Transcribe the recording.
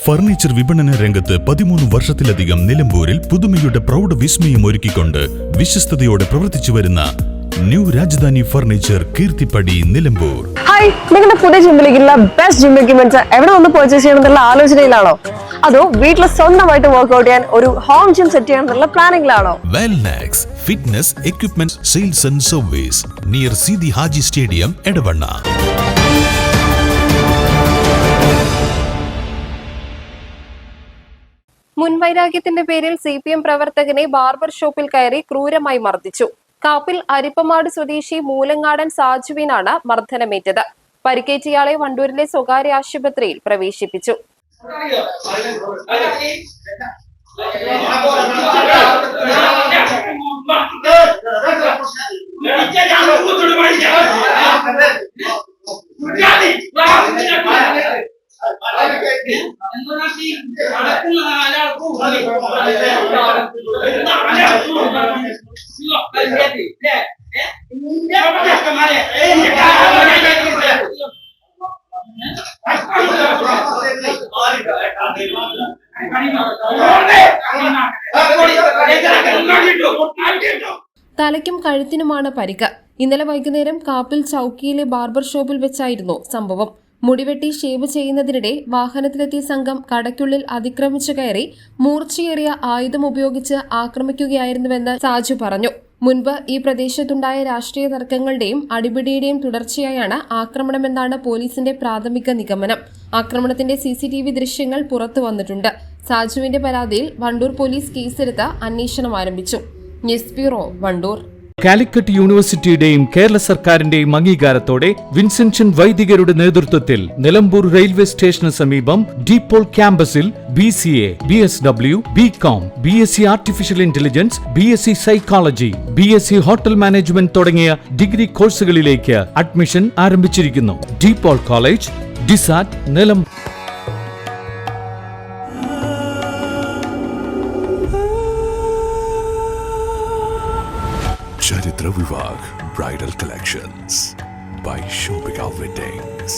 Furniture വിപണന രംഗത്ത് 13 വർഷത്തിലധികം നിലമ്പൂരിൽ പുതുമയുടെ പ്രൗഢ വിസ്മയം ഒരുക്കിക്കൊണ്ട് വിശ്വസ്തയോടെ പ്രവർത്തിച്ചു വരുന്ന new Rajadhani furniture Keerthippadi Nilambur. Hi, നിങ്ങളുടെ പുതിയ ജിമ്മിലേക്കുള്ള ബെസ്റ്റ് ജിം എക്യുപ്മെന്റ്സ് എവിടെ വന്ന് പർച്ചേസ് ചെയ്യണമെന്നുള്ള ആലോചനയിലാണോ? അതോ വീട്ടിൽ സ്വന്തമായിട്ട് വർക്ക്ഔട്ട് ചെയ്യാൻ ഒരു ഹോം ജിം സെറ്റ് ചെയ്യാനുള്ള പ്ലാനിംഗിലാണോ? Wellnex fitness equipment sales and service near Sidhi Haji stadium Edavanna. മുൻവൈരാഗ്യത്തിന്റെ പേരിൽ CPM പ്രവർത്തകനെ ബാർബർ ഷോപ്പിൽ കയറി ക്രൂരമായി മർദ്ദിച്ചു. കാപ്പിൽ അരിപ്പമാട് സ്വദേശി മൂലങ്ങാടൻ സാജുവിനാണ് മർദ്ദനമേറ്റത്. പരിക്കേറ്റയാളെ വണ്ടൂരിലെ സ്വകാര്യ ആശുപത്രിയിൽ പ്രവേശിപ്പിച്ചു. തലയ്ക്കും കഴുത്തിനുമാണ് പരിക്ക്. ഇന്നലെ വൈകുന്നേരം കാപ്പിൽ ചൌക്കിയിലെ ബാർബർ ഷോപ്പിൽ വെച്ചായിരുന്നു സംഭവം. മുടിവെട്ടി ഷേവ് ചെയ്യുന്നതിനിടെ വാഹനത്തിലെത്തിയ സംഘം കടയ്ക്കുള്ളിൽ അതിക്രമിച്ചു കയറി മൂർച്ചയേറിയ ആയുധം ഉപയോഗിച്ച് ആക്രമിക്കുകയായിരുന്നുവെന്ന് സാജു പറഞ്ഞു. മുൻപ് ഈ പ്രദേശത്തുണ്ടായ രാഷ്ട്രീയ തർക്കങ്ങളുടെയും അടിപിടിയുടെയും തുടർച്ചയായാണ് ആക്രമണമെന്നാണ് പോലീസിന്റെ പ്രാഥമിക നിഗമനം. ആക്രമണത്തിന്റെ CCTV ദൃശ്യങ്ങൾ പുറത്തു വന്നിട്ടുണ്ട്. സാജുവിന്റെ പരാതിയിൽ വണ്ടൂർ പോലീസ് കേസെടുത്ത് അന്വേഷണം ആരംഭിച്ചു. News bureau, Wandoor. കാലിക്കറ്റ് യൂണിവേഴ്സിറ്റിയുടെയും കേരള സർക്കാരിന്റെയും അംഗീകാരത്തോടെ വിൻസെൻഷൻ വൈദികരുടെ നേതൃത്വത്തിൽ നിലമ്പൂർ റെയിൽവേ സ്റ്റേഷന് സമീപം ഡീപോൾ ക്യാമ്പസിൽ BCA, BSW, BCom, BSc artificial intelligence, BSc psychology, BSc hotel management തുടങ്ങിയ ഡിഗ്രി കോഴ്സുകളിലേക്ക് അഡ്മിഷൻ ആരംഭിച്ചിരിക്കുന്നു. ഡീപോൾ കോളേജ്, ഡിസാറ്റ്, Nilambur. Charitra Vivag Bridal Collections by Shobhika Weddings.